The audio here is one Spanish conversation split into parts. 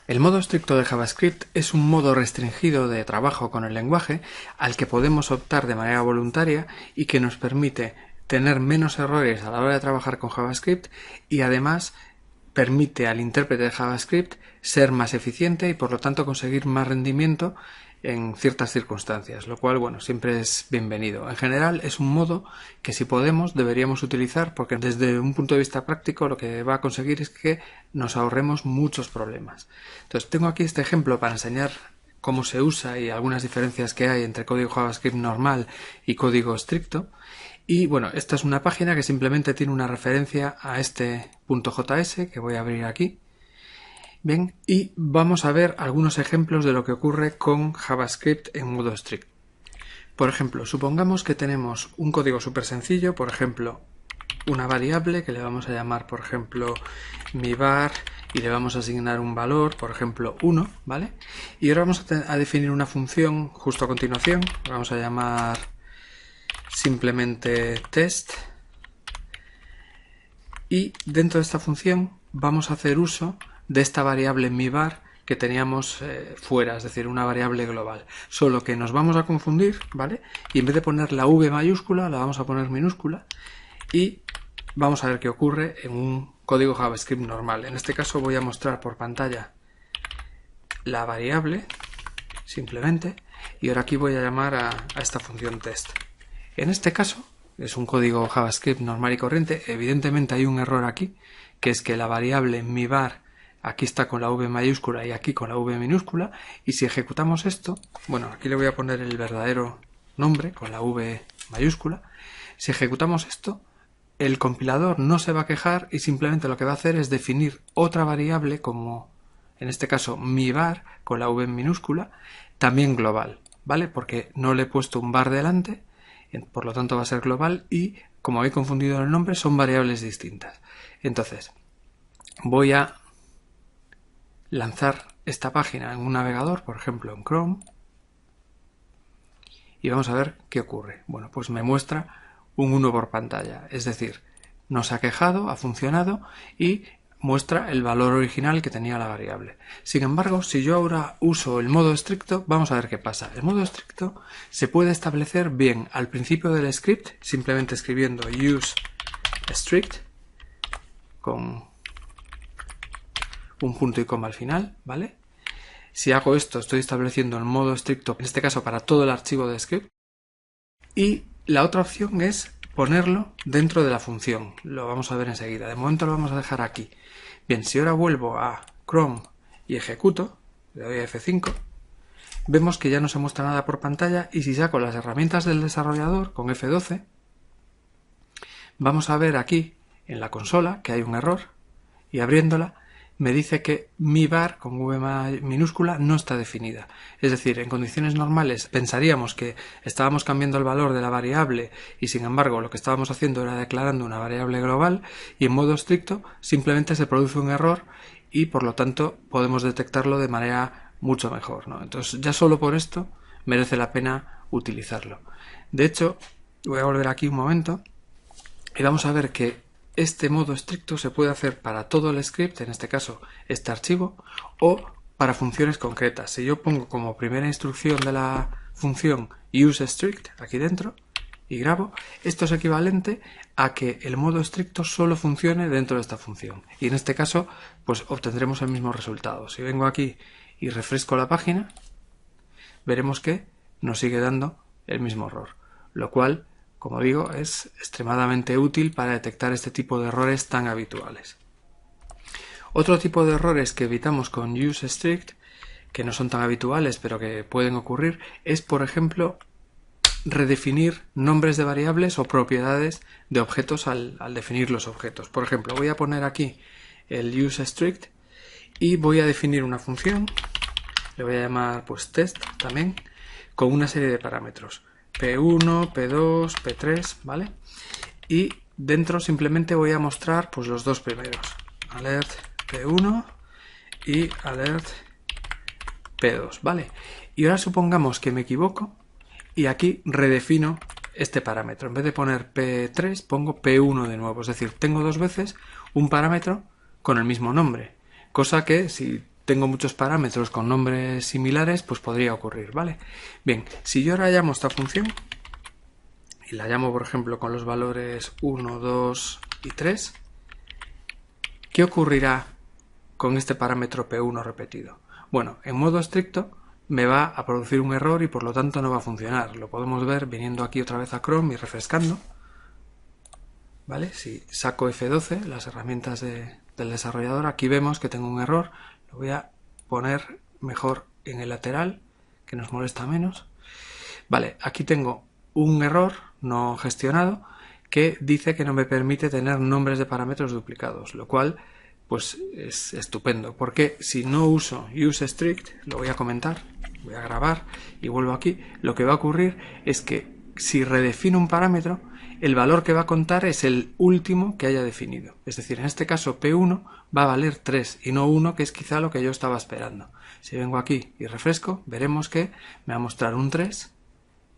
El modo estricto de JavaScript es un modo restringido de trabajo con el lenguaje al que podemos optar de manera voluntaria y que nos permite tener menos errores a la hora de trabajar con JavaScript y además permite al intérprete de JavaScript ser más eficiente y por lo tanto conseguir más rendimiento en ciertas circunstancias, lo cual, bueno, siempre es bienvenido. En general es un modo que si podemos deberíamos utilizar porque desde un punto de vista práctico lo que va a conseguir es que nos ahorremos muchos problemas. Entonces tengo aquí este ejemplo para enseñar cómo se usa y algunas diferencias que hay entre código JavaScript normal y código estricto. Y bueno, esta es una página que simplemente tiene una referencia a este .js que voy a abrir aquí. Bien, y vamos a ver algunos ejemplos de lo que ocurre con JavaScript en modo strict. Por ejemplo, supongamos que tenemos un código súper sencillo, por ejemplo, una variable que le vamos a llamar, por ejemplo, mi var y le vamos a asignar un valor, por ejemplo, 1, ¿vale? Y ahora vamos a definir una función justo a continuación, vamos a llamar simplemente test y dentro de esta función vamos a hacer uso de esta variable mivar que teníamos fuera, es decir, una variable global. Solo que nos vamos a confundir, ¿vale? Y en vez de poner la v mayúscula, la vamos a poner minúscula y vamos a ver qué ocurre en un código JavaScript normal. En este caso voy a mostrar por pantalla la variable, simplemente, y ahora aquí voy a llamar a esta función test. En este caso, es un código JavaScript normal y corriente, evidentemente hay un error aquí, que es que la variable mivar aquí está con la v mayúscula y aquí con la v minúscula, y si ejecutamos esto, bueno, aquí le voy a poner el verdadero nombre con la v mayúscula, si ejecutamos esto, el compilador no se va a quejar y simplemente lo que va a hacer es definir otra variable como, en este caso, mivar con la v minúscula, también global, ¿vale? Porque no le he puesto un var delante, por lo tanto va a ser global y, como habéis confundido el nombre, son variables distintas. Entonces, voy a lanzar esta página en un navegador, por ejemplo en Chrome, y vamos a ver qué ocurre. Bueno, pues me muestra un 1 por pantalla, es decir, no se ha quejado, ha funcionado y muestra el valor original que tenía la variable. Sin embargo, si yo ahora uso el modo estricto, vamos a ver qué pasa. El modo estricto se puede establecer bien al principio del script, simplemente escribiendo use strict con un punto y coma al final, ¿vale? Si hago esto, estoy estableciendo el modo estricto, en este caso para todo el archivo de script. Y la otra opción es ponerlo dentro de la función. Lo vamos a ver enseguida. De momento lo vamos a dejar aquí. Bien, si ahora vuelvo a Chrome y ejecuto, le doy a F5, vemos que ya no se muestra nada por pantalla y si saco las herramientas del desarrollador con F12, vamos a ver aquí en la consola que hay un error y abriéndola me dice que mi var con v minúscula no está definida. Es decir, en condiciones normales pensaríamos que estábamos cambiando el valor de la variable y sin embargo lo que estábamos haciendo era declarando una variable global y en modo estricto simplemente se produce un error y por lo tanto podemos detectarlo de manera mucho mejor, ¿no? Entonces ya solo por esto merece la pena utilizarlo. De hecho, voy a volver aquí un momento y vamos a ver que este modo estricto se puede hacer para todo el script, en este caso este archivo, o para funciones concretas. Si yo pongo como primera instrucción de la función useStrict aquí dentro y grabo, esto es equivalente a que el modo estricto solo funcione dentro de esta función. Y en este caso, pues obtendremos el mismo resultado. Si vengo aquí y refresco la página, veremos que nos sigue dando el mismo error, lo cual, como digo, es extremadamente útil para detectar este tipo de errores tan habituales. Otro tipo de errores que evitamos con useStrict, que no son tan habituales pero que pueden ocurrir, es por ejemplo redefinir nombres de variables o propiedades de objetos al definir los objetos. Por ejemplo, voy a poner aquí el useStrict y voy a definir una función, le voy a llamar pues test también, con una serie de parámetros. P1, P2, P3, ¿vale? Y dentro simplemente voy a mostrar pues los dos primeros, alert P1 y alert P2, ¿vale? Y ahora supongamos que me equivoco y aquí redefino este parámetro. En vez de poner P3 pongo P1 de nuevo, es decir, tengo dos veces un parámetro con el mismo nombre, cosa que si tengo muchos parámetros con nombres similares, pues podría ocurrir, ¿vale? Bien, si yo ahora llamo esta función y la llamo, por ejemplo, con los valores 1, 2 y 3, ¿qué ocurrirá con este parámetro P1 repetido? Bueno, en modo estricto me va a producir un error y por lo tanto no va a funcionar. Lo podemos ver viniendo aquí otra vez a Chrome y refrescando, ¿vale? Si saco F12, las herramientas del desarrollador, aquí vemos que tengo un error. Lo voy a poner mejor en el lateral, que nos molesta menos. Vale, aquí tengo un error no gestionado que dice que no me permite tener nombres de parámetros duplicados, lo cual pues es estupendo, porque si no uso useStrict, lo voy a comentar, voy a grabar y vuelvo aquí, lo que va a ocurrir es que si redefino un parámetro, el valor que va a contar es el último que haya definido. Es decir, en este caso P1 va a valer 3 y no 1, que es quizá lo que yo estaba esperando. Si vengo aquí y refresco, veremos que me va a mostrar un 3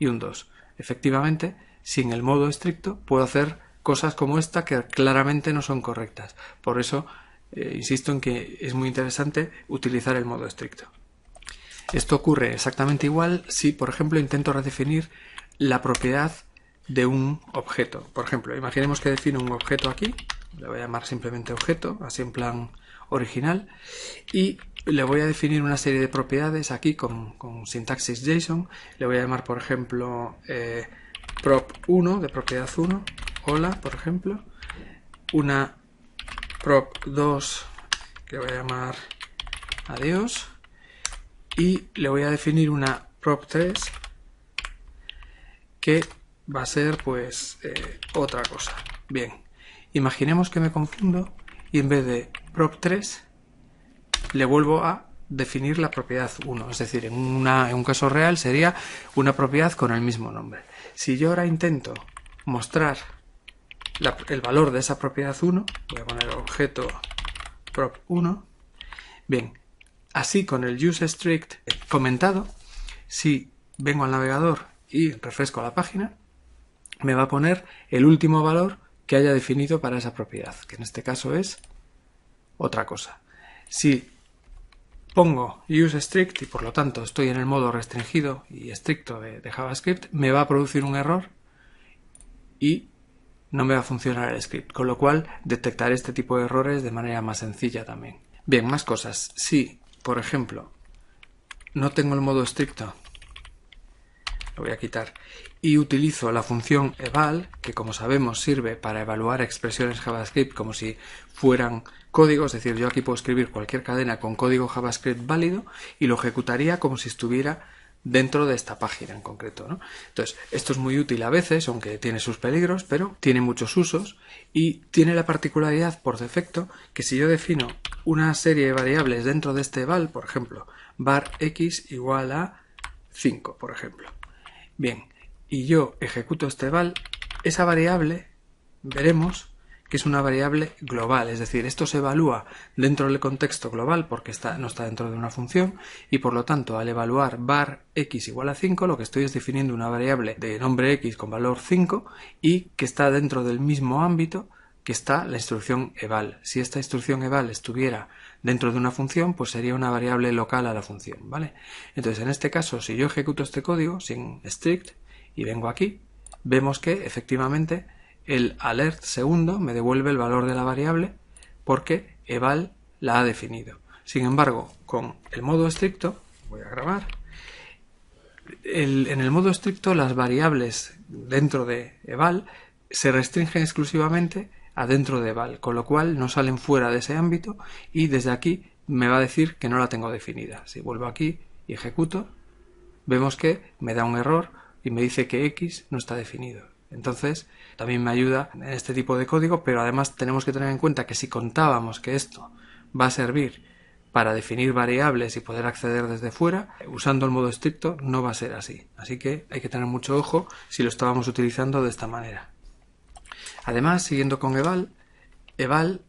y un 2. Efectivamente, sin el modo estricto puedo hacer cosas como esta que claramente no son correctas. Por eso insisto en que es muy interesante utilizar el modo estricto. Esto ocurre exactamente igual si, por ejemplo, intento redefinir la propiedad de un objeto. Por ejemplo, imaginemos que defino un objeto aquí, le voy a llamar simplemente objeto, así en plan original, y le voy a definir una serie de propiedades aquí con sintaxis JSON. Le voy a llamar, por ejemplo, prop1 de propiedad 1, hola, por ejemplo, una prop2 que voy a llamar adiós, y le voy a definir una prop3 que va a ser pues otra cosa. Bien, imaginemos que me confundo y en vez de prop3 le vuelvo a definir la propiedad 1, es decir, en un caso real sería una propiedad con el mismo nombre. Si yo ahora intento mostrar el valor de esa propiedad 1, voy a poner objeto prop1, bien, así con el useStrict comentado, si vengo al navegador y refresco la página, me va a poner el último valor que haya definido para esa propiedad, que en este caso es otra cosa. Si pongo useStrict y por lo tanto estoy en el modo restringido y estricto de JavaScript, me va a producir un error y no me va a funcionar el script, con lo cual detectaré este tipo de errores de manera más sencilla también. Bien, más cosas. Si, por ejemplo, no tengo el modo estricto, lo voy a quitar, y utilizo la función eval, que como sabemos sirve para evaluar expresiones JavaScript como si fueran código, es decir, yo aquí puedo escribir cualquier cadena con código JavaScript válido y lo ejecutaría como si estuviera dentro de esta página en concreto, ¿no? Entonces, esto es muy útil a veces, aunque tiene sus peligros, pero tiene muchos usos y tiene la particularidad por defecto que si yo defino una serie de variables dentro de este eval, por ejemplo, var x igual a 5, por ejemplo. Bien, y yo ejecuto este eval, esa variable veremos que es una variable global, es decir, esto se evalúa dentro del contexto global porque no está dentro de una función y por lo tanto al evaluar var x igual a 5 lo que estoy es definiendo una variable de nombre x con valor 5 y que está dentro del mismo ámbito que está la instrucción eval. Si esta instrucción eval estuviera dentro de una función, pues sería una variable local a la función, ¿vale? Entonces, en este caso, si yo ejecuto este código sin strict y vengo aquí, vemos que efectivamente el alert segundo me devuelve el valor de la variable porque eval la ha definido. Sin embargo, con el modo estricto, voy a grabar, en el modo estricto las variables dentro de eval se restringen exclusivamente adentro de eval, con lo cual no salen fuera de ese ámbito y desde aquí me va a decir que no la tengo definida. Si vuelvo aquí y ejecuto, vemos que me da un error y me dice que x no está definido. Entonces, también me ayuda en este tipo de código, pero además tenemos que tener en cuenta que si contábamos que esto va a servir para definir variables y poder acceder desde fuera, usando el modo estricto no va a ser así. Así que hay que tener mucho ojo si lo estábamos utilizando de esta manera. Además, siguiendo con eval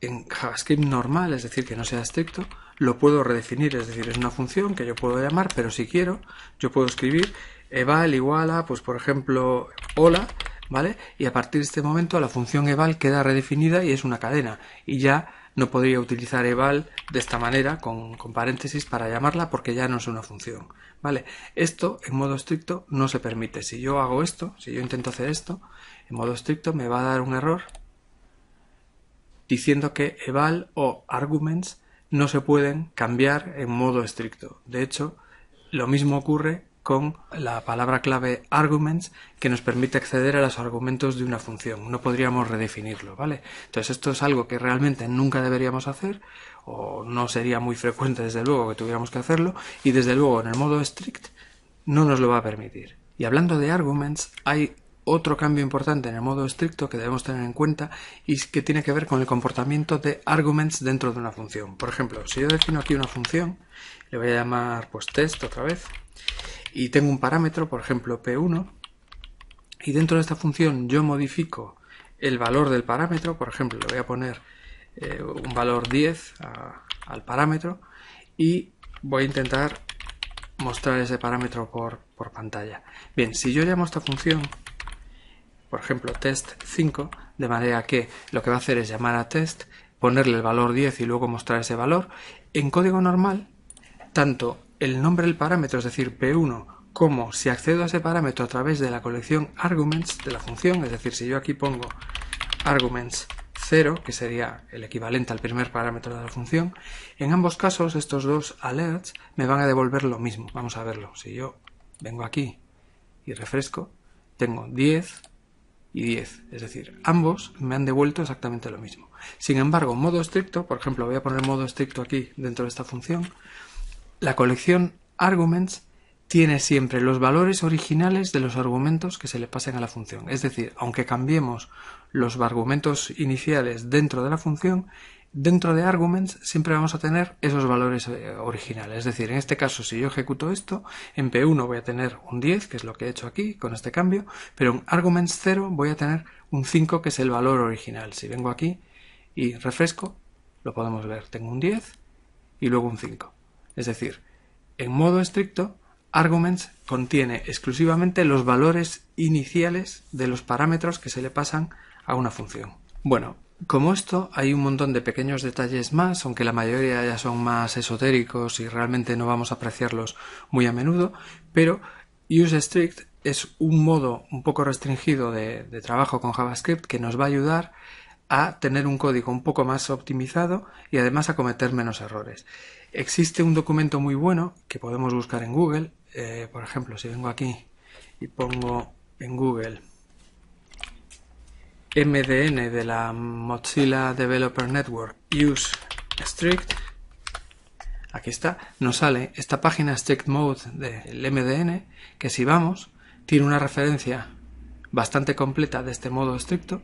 en JavaScript normal, es decir, que no sea estricto, lo puedo redefinir, es decir, es una función que yo puedo llamar, pero si quiero, yo puedo escribir eval igual a, pues por ejemplo, hola, ¿vale? Y a partir de este momento la función eval queda redefinida y es una cadena, y ya no podría utilizar eval de esta manera, con paréntesis, para llamarla, porque ya no es una función, ¿vale? Esto en modo estricto no se permite. Si yo hago esto, si yo intento hacer esto, en modo estricto me va a dar un error diciendo que eval o arguments no se pueden cambiar en modo estricto. De hecho, lo mismo ocurre con la palabra clave arguments, que nos permite acceder a los argumentos de una función. No podríamos redefinirlo, ¿vale? Entonces esto es algo que realmente nunca deberíamos hacer, o no sería muy frecuente desde luego que tuviéramos que hacerlo, y desde luego en el modo strict no nos lo va a permitir. Y hablando de arguments, hay otro cambio importante en el modo estricto que debemos tener en cuenta, y que tiene que ver con el comportamiento de arguments dentro de una función. Por ejemplo, si yo defino aquí una función, le voy a llamar pues test otra vez, y tengo un parámetro, por ejemplo P1, y dentro de esta función yo modifico el valor del parámetro. Por ejemplo, le voy a poner un valor 10 al parámetro, y voy a intentar mostrar ese parámetro por pantalla. Bien, si yo llamo a esta función, por ejemplo test5, de manera que lo que va a hacer es llamar a test, ponerle el valor 10 y luego mostrar ese valor, en código normal, tanto el nombre del parámetro, es decir, P1, como si accedo a ese parámetro a través de la colección arguments de la función, es decir, si yo aquí pongo arguments 0, que sería el equivalente al primer parámetro de la función, en ambos casos estos dos alerts me van a devolver lo mismo. Vamos a verlo. Si yo vengo aquí y refresco, tengo 10 y 10, es decir, ambos me han devuelto exactamente lo mismo. Sin embargo, en modo estricto, por ejemplo, voy a poner modo estricto aquí dentro de esta función, la colección arguments tiene siempre los valores originales de los argumentos que se le pasen a la función. Es decir, aunque cambiemos los argumentos iniciales dentro de la función, dentro de arguments siempre vamos a tener esos valores originales. Es decir, en este caso, si yo ejecuto esto, en P1 voy a tener un 10, que es lo que he hecho aquí con este cambio, pero en arguments 0 voy a tener un 5, que es el valor original. Si vengo aquí y refresco, lo podemos ver. Tengo un 10 y luego un 5. Es decir, en modo estricto, arguments contiene exclusivamente los valores iniciales de los parámetros que se le pasan a una función. Bueno, como esto hay un montón de pequeños detalles más, aunque la mayoría ya son más esotéricos y realmente no vamos a apreciarlos muy a menudo, pero useStrict es un modo un poco restringido de trabajo con JavaScript que nos va a ayudar a tener un código un poco más optimizado y además a cometer menos errores. Existe un documento muy bueno que podemos buscar en Google. Por ejemplo, si vengo aquí y pongo en Google MDN de la Mozilla Developer Network useStrict, aquí está, nos sale esta página strict mode del MDN, que si vamos tiene una referencia bastante completa de este modo estricto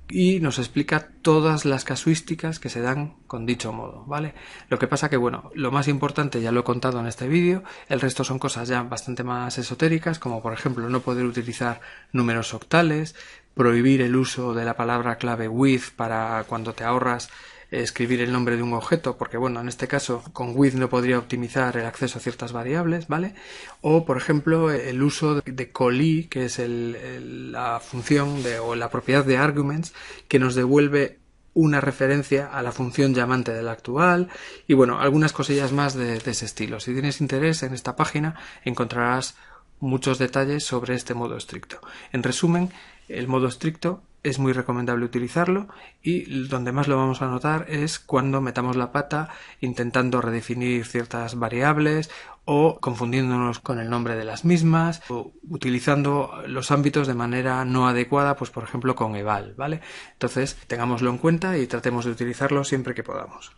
y nos explica todas las casuísticas que se dan con dicho modo, ¿vale? Lo que pasa que, bueno, lo más importante ya lo he contado en este vídeo, el resto son cosas ya bastante más esotéricas, como por ejemplo no poder utilizar números octales, prohibir el uso de la palabra clave with para cuando te ahorras escribir el nombre de un objeto, porque bueno, en este caso con with no podría optimizar el acceso a ciertas variables, ¿vale? O por ejemplo el uso de callee, que es la función o la propiedad de arguments que nos devuelve una referencia a la función llamante de la actual, y bueno, algunas cosillas más de ese estilo. Si tienes interés, en esta página encontrarás muchos detalles sobre este modo estricto. En resumen, el modo estricto es muy recomendable utilizarlo, y donde más lo vamos a notar es cuando metamos la pata intentando redefinir ciertas variables o confundiéndonos con el nombre de las mismas o utilizando los ámbitos de manera no adecuada, pues por ejemplo con eval, ¿vale? Entonces tengámoslo en cuenta y tratemos de utilizarlo siempre que podamos.